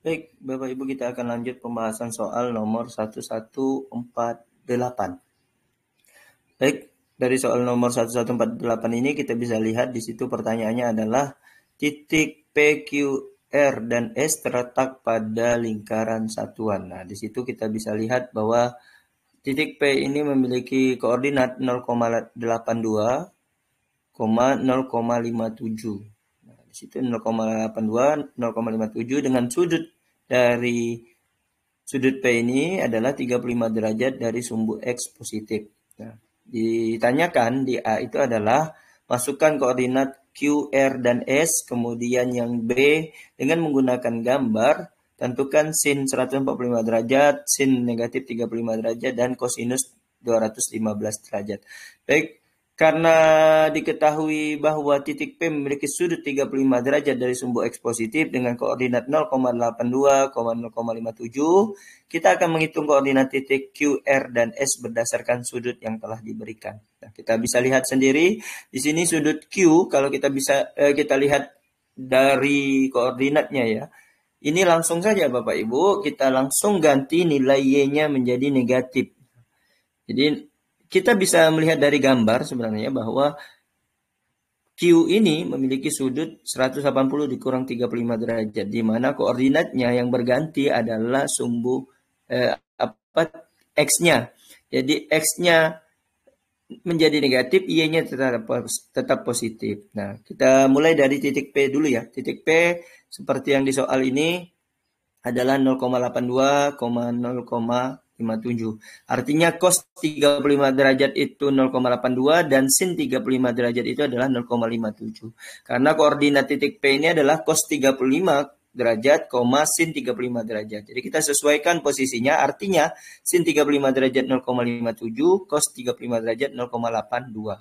Baik, Bapak Ibu, kita akan lanjut pembahasan soal nomor 1148. Baik, dari soal nomor 1148 ini kita bisa lihat di situ pertanyaannya adalah titik P, Q, R, dan S terletak pada lingkaran satuan. Nah, di situ kita bisa lihat bahwa titik P ini memiliki koordinat 0,82, 0,57. Nah, di situ 0,82, 0,57 dengan sudut dari sudut P ini adalah 35 derajat dari sumbu X positif. Nah, ditanyakan di A itu adalah masukkan koordinat Q, R, dan S, kemudian yang B dengan menggunakan gambar, tentukan sin 145 derajat, sin negatif 35 derajat, dan kosinus 215 derajat. Baik, karena diketahui bahwa titik P memiliki sudut 35 derajat dari sumbu X positif dengan koordinat 0,82, 0,57, kita akan menghitung koordinat titik Q, R, dan S berdasarkan sudut yang telah diberikan. Nah, kita bisa lihat sendiri di sini sudut Q, kalau kita lihat dari koordinatnya ya. Ini langsung saja Bapak Ibu, kita langsung ganti nilai Y-nya menjadi negatif. Jadi kita bisa melihat dari gambar sebenarnya bahwa Q ini memiliki sudut 180 dikurang 35 derajat, di mana koordinatnya yang berganti adalah sumbu X-nya. Jadi X-nya menjadi negatif, Y-nya tetap positif. Nah, kita mulai dari titik P dulu ya. Titik P seperti yang di soal ini adalah 0,82, 0,57. Artinya cos 35 derajat itu 0,82 dan sin 35 derajat itu adalah 0,57. Karena koordinat titik P ini adalah cos 35 derajat, sin 35 derajat. Jadi kita sesuaikan posisinya, artinya sin 35 derajat 0,57, cos 35 derajat 0,82.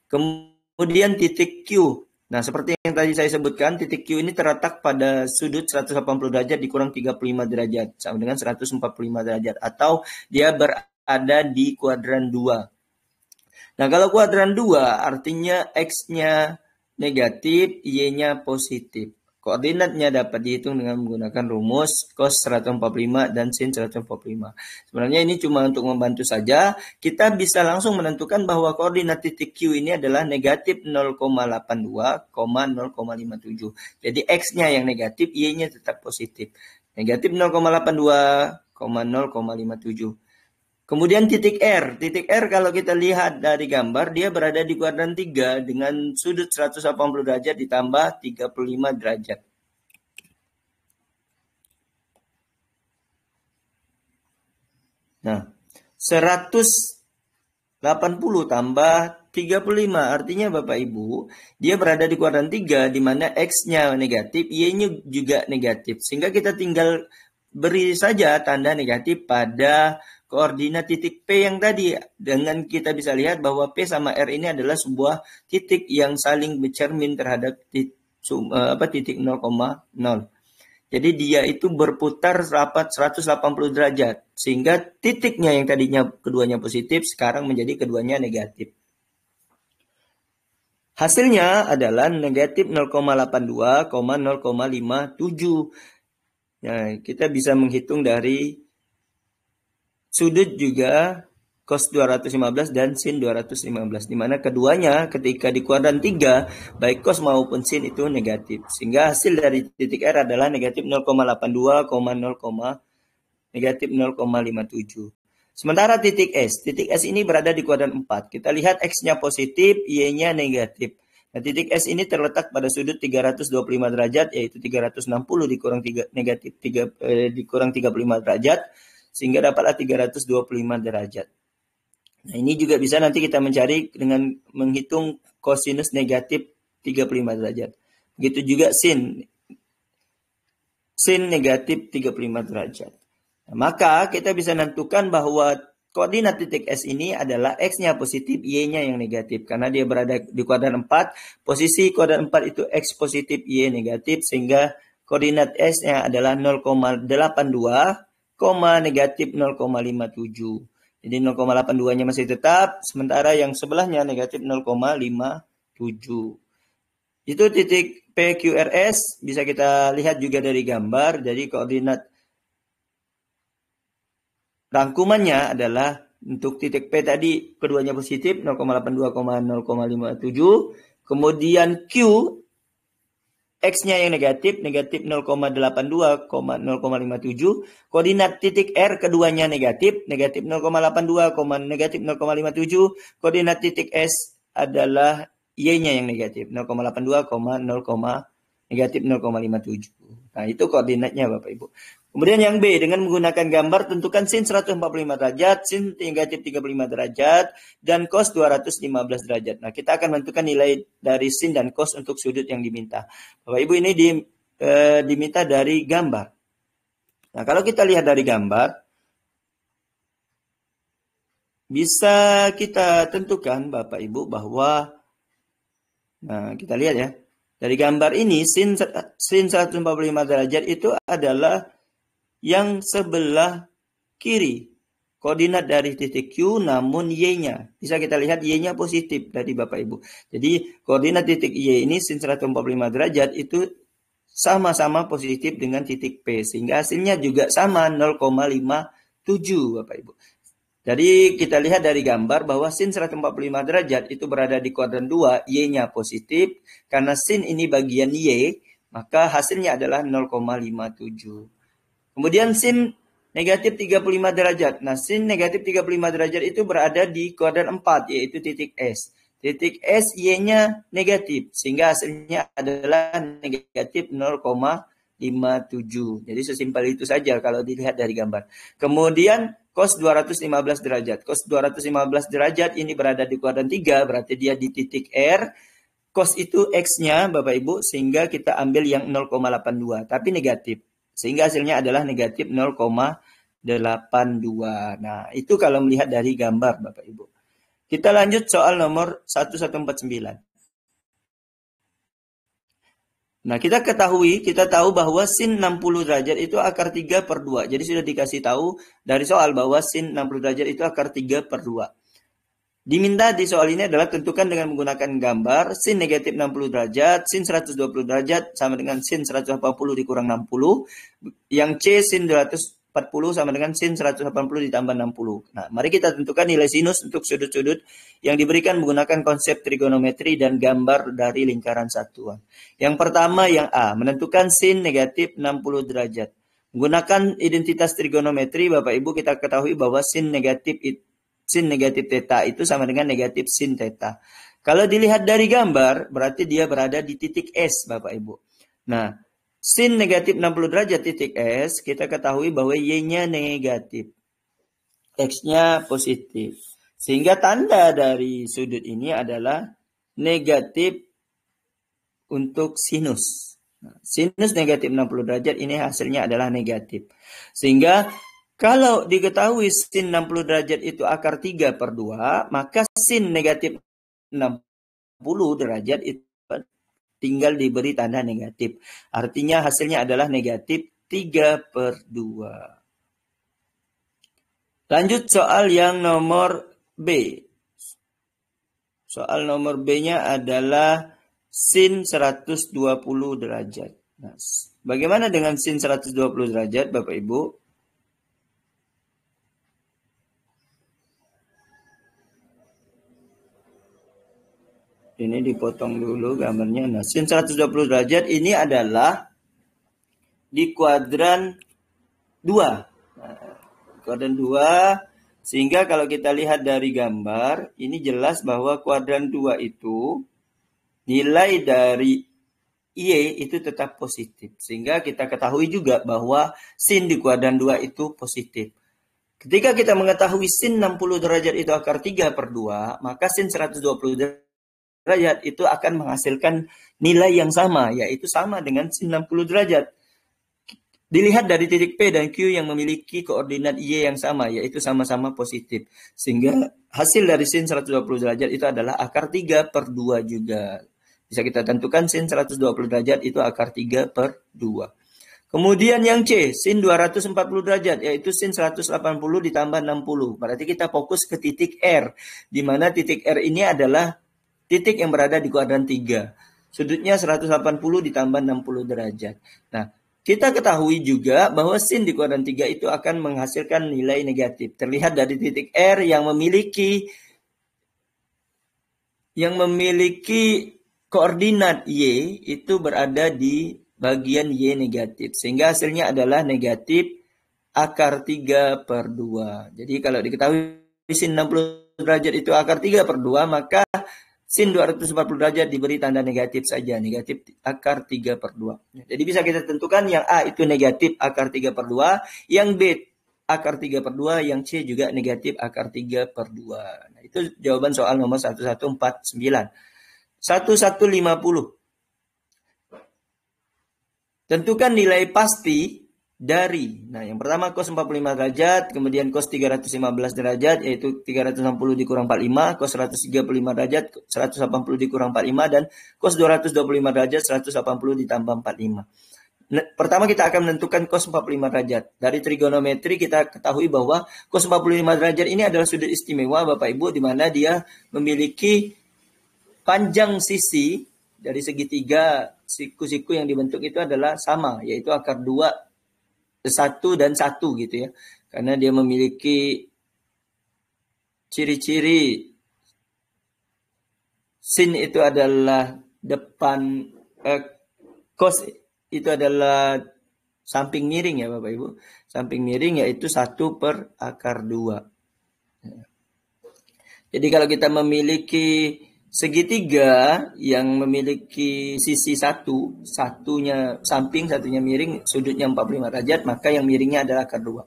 Kemudian titik Q. Nah, seperti yang tadi saya sebutkan, titik Q ini terletak pada sudut 180 derajat dikurang 35 derajat, sama dengan 145 derajat, atau dia berada di kuadran 2. Nah, kalau kuadran 2 artinya X-nya negatif, Y-nya positif. Koordinatnya dapat dihitung dengan menggunakan rumus cos 145 dan sin 145. Sebenarnya ini cuma untuk membantu saja. Kita bisa langsung menentukan bahwa koordinat titik Q ini adalah negatif 0,82, 0,57. Jadi X-nya yang negatif, Y-nya tetap positif. Negatif 0,82, 0,57. Kemudian titik R. Titik R kalau kita lihat dari gambar, dia berada di kuadran 3 dengan sudut 180 derajat ditambah 35 derajat. Nah, 180 tambah 35, artinya Bapak Ibu, dia berada di kuadran 3, di mana X-nya negatif, Y-nya juga negatif. Sehingga kita tinggal beri saja tanda negatif pada koordinat titik P yang tadi. Dengan kita bisa lihat bahwa P sama R ini adalah sebuah titik yang saling bercermin terhadap titik 0,0. Jadi dia itu berputar rapat 180 derajat. Sehingga titiknya yang tadinya keduanya positif, sekarang menjadi keduanya negatif. Hasilnya adalah negatif 0,82, 0,57. Nah, kita bisa menghitung dari sudut juga cos 215 dan sin 215, di mana keduanya ketika di kuadran 3 baik cos maupun sin itu negatif, sehingga hasil dari titik R adalah negatif 0,82, negatif 0,57. Sementara titik S ini berada di kuadran 4. Kita lihat X-nya positif, Y-nya negatif. Nah, titik S ini terletak pada sudut 325 derajat, yaitu 360 dikurang 3, negatif 3, dikurang 35 derajat, sehingga dapatlah 325 derajat. Nah, ini juga bisa nanti kita mencari dengan menghitung kosinus negatif 35 derajat. Begitu juga sin negatif 35 derajat. Nah, maka kita bisa menentukan bahwa koordinat titik S ini adalah X-nya positif, Y-nya yang negatif. Karena dia berada di kuadran 4, posisi kuadran 4 itu X positif, Y negatif, sehingga koordinat S-nya adalah 0,82, negatif 0,57. Jadi 0,82-nya masih tetap, sementara yang sebelahnya negatif 0,57. Itu titik PQRS bisa kita lihat juga dari gambar. Jadi koordinat rangkumannya adalah untuk titik P tadi keduanya positif 0,82, 0,57. Kemudian Q X-nya yang negatif 0,82, 0,57. Koordinat titik R keduanya negatif 0,82, negatif 0,57. Koordinat titik S adalah Y-nya yang negatif 0,82, negatif 0,57. Nah, itu koordinatnya Bapak Ibu. Kemudian yang B, dengan menggunakan gambar tentukan sin 145 derajat, sin negatif 35 derajat, dan cos 215 derajat. Nah, kita akan menentukan nilai dari sin dan cos untuk sudut yang diminta. Bapak Ibu, ini diminta dari gambar. Nah, kalau kita lihat dari gambar, bisa kita tentukan Bapak Ibu bahwa, nah kita lihat ya, dari gambar ini sin 145 derajat itu adalah yang sebelah kiri koordinat dari titik Q namun Y-nya. Bisa kita lihat Y-nya positif dari Bapak Ibu. Jadi koordinat titik Y ini sin 145 derajat itu sama-sama positif dengan titik P. Sehingga hasilnya juga sama 0,57 Bapak Ibu. Jadi kita lihat dari gambar bahwa sin 145 derajat itu berada di kuadran 2, Y-nya positif. Karena sin ini bagian Y, maka hasilnya adalah 0,57. Kemudian sin negatif 35 derajat. Nah, sin negatif 35 derajat itu berada di kuadran 4, yaitu titik S. Titik S, Y-nya negatif. Sehingga hasilnya adalah negatif 0,57. Jadi sesimpel itu saja kalau dilihat dari gambar. Kemudian cos 215 derajat. Cos 215 derajat ini berada di kuadran 3, berarti dia di titik R. Cos itu X-nya Bapak Ibu, sehingga kita ambil yang 0,82, tapi negatif. Sehingga hasilnya adalah negatif 0,82. Nah, itu kalau melihat dari gambar Bapak Ibu. Kita lanjut soal nomor 1149. Nah, kita tahu bahwa sin 60 derajat itu akar 3 per 2. Jadi sudah dikasih tahu dari soal bahwa sin 60 derajat itu akar 3 per 2. Diminta di soal ini adalah tentukan dengan menggunakan gambar sin negatif 60 derajat, sin 120 derajat sama dengan sin 180 dikurang 60. Yang C sin 240 sama dengan sin 180 ditambah 60. Nah, mari kita tentukan nilai sinus untuk sudut-sudut yang diberikan menggunakan konsep trigonometri dan gambar dari lingkaran satuan. Yang pertama yang A, menentukan sin negatif 60 derajat. Menggunakan identitas trigonometri, Bapak Ibu kita ketahui bahwa sin negatif theta itu sama dengan negatif sin theta. Kalau dilihat dari gambar, berarti dia berada di titik S, Bapak Ibu. Nah, sin negatif 60 derajat titik S, kita ketahui bahwa Y-nya negatif. X-nya positif. Sehingga tanda dari sudut ini adalah negatif untuk sinus. Nah, sinus negatif 60 derajat ini hasilnya adalah negatif. Sehingga kalau diketahui sin 60 derajat itu akar 3 per 2, maka sin negatif 60 derajat itu tinggal diberi tanda negatif. Artinya hasilnya adalah negatif 3 per 2. Lanjut soal yang nomor B. Soal nomor B-nya adalah sin 120 derajat. Nah, bagaimana dengan sin 120 derajat, Bapak Ibu? Ini dipotong dulu gambarnya. Nah, sin 120 derajat ini adalah di kuadran 2. Nah, kuadran 2, sehingga kalau kita lihat dari gambar, ini jelas bahwa kuadran 2 itu nilai dari Y itu tetap positif. Sehingga kita ketahui juga bahwa sin di kuadran 2 itu positif. Ketika kita mengetahui sin 60 derajat itu akar 3 per 2, maka sin 120 derajat itu akan menghasilkan nilai yang sama, yaitu sama dengan sin 60 derajat. Dilihat dari titik P dan Q yang memiliki koordinat Y yang sama, yaitu sama-sama positif. Sehingga hasil dari sin 120 derajat itu adalah akar 3 per 2 juga. Bisa kita tentukan sin 120 derajat itu akar 3 per 2. Kemudian yang C, sin 240 derajat, yaitu sin 180 ditambah 60. Berarti kita fokus ke titik R, di mana titik R ini adalah titik yang berada di kuadran 3. Sudutnya 180 ditambah 60 derajat. Nah, kita ketahui juga bahwa sin di kuadran 3 itu akan menghasilkan nilai negatif. Terlihat dari titik R yang memiliki koordinat Y itu berada di bagian Y negatif. Sehingga hasilnya adalah negatif akar 3 per 2. Jadi kalau diketahui sin 60 derajat itu akar 3 per 2, maka sin 240 derajat diberi tanda negatif saja, negatif akar 3 per 2. Jadi bisa kita tentukan yang A itu negatif akar 3 per 2, yang B akar 3 per 2, yang C juga negatif akar 3 per 2. Nah, itu jawaban soal nomor 1149. 1150. Tentukan nilai pasti dari, nah yang pertama cos 45 derajat, kemudian cos 315 derajat, yaitu 360 dikurang 45, cos 135 derajat, 180 dikurang 45, dan cos 225 derajat, 180 ditambah 45. Nah, pertama kita akan menentukan cos 45 derajat. Dari trigonometri kita ketahui bahwa cos 45 derajat ini adalah sudut istimewa Bapak Ibu, di mana dia memiliki panjang sisi dari segitiga siku-siku yang dibentuk itu adalah sama, yaitu akar 2, 1 dan 1 gitu ya. Karena dia memiliki ciri-ciri sin itu adalah depan, cos itu adalah samping miring ya Bapak Ibu. Samping miring yaitu 1 per akar 2. Jadi kalau kita memiliki segitiga yang memiliki sisi satunya samping, satunya miring, sudutnya 45 derajat, maka yang miringnya adalah akar 2.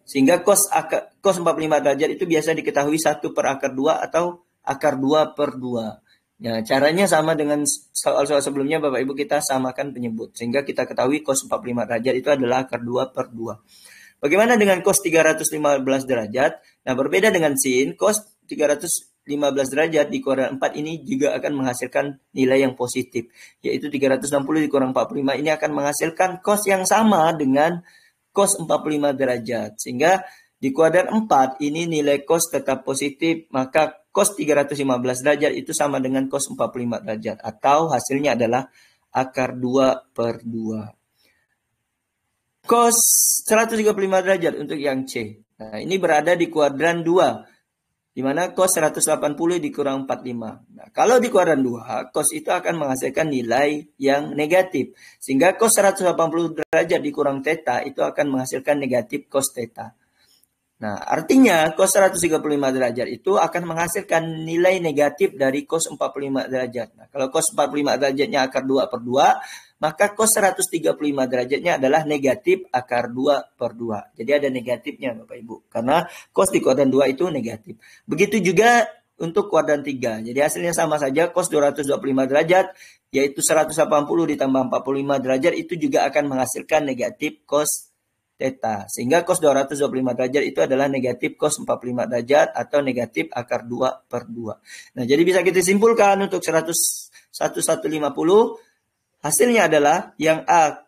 Sehingga cos 45 derajat itu biasa diketahui 1 per akar 2 atau akar 2 per 2. Nah, caranya sama dengan soal-soal sebelumnya Bapak Ibu, kita samakan penyebut. Sehingga kita ketahui cos 45 derajat itu adalah akar 2 per 2. Bagaimana dengan cos 315 derajat? Nah, berbeda dengan sin, cos 315 derajat di kuadran 4 ini juga akan menghasilkan nilai yang positif, yaitu 360 dikurang 45 ini akan menghasilkan cos yang sama dengan cos 45 derajat. Sehingga di kuadran 4 ini nilai cos tetap positif, maka cos 315 derajat itu sama dengan cos 45 derajat, atau hasilnya adalah akar 2 per 2. Cos 135 derajat untuk yang C. Nah, ini berada di kuadran 2. Di mana cos 180 dikurang 45. Nah, kalau di kuadran 2, cos itu akan menghasilkan nilai yang negatif. Sehingga cos 180 derajat dikurang theta itu akan menghasilkan negatif cos theta. Nah, artinya cos 135 derajat itu akan menghasilkan nilai negatif dari cos 45 derajat. Nah, kalau cos 45 derajatnya akar 2 per 2, maka cos 135 derajatnya adalah negatif akar 2 per 2. Jadi ada negatifnya Bapak Ibu. Karena cos di kuadran 2 itu negatif. Begitu juga untuk kuadran 3. Jadi hasilnya sama saja, cos 225 derajat, yaitu 180 ditambah 45 derajat, itu juga akan menghasilkan negatif cos theta. Sehingga cos 225 derajat itu adalah negatif cos 45 derajat atau negatif akar 2 per 2. Nah, jadi bisa kita simpulkan untuk 1150, hasilnya adalah yang A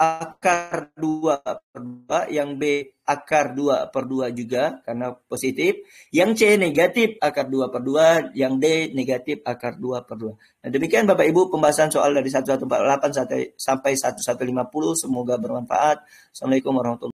akar 2 per 2, yang B akar 2 per 2 juga karena positif, yang C negatif akar 2 per 2, yang D negatif akar 2 per 2. Nah, demikian Bapak Ibu pembahasan soal dari 1148 sampai 1150, semoga bermanfaat. Assalamualaikum warahmatullahi wabarakatuh.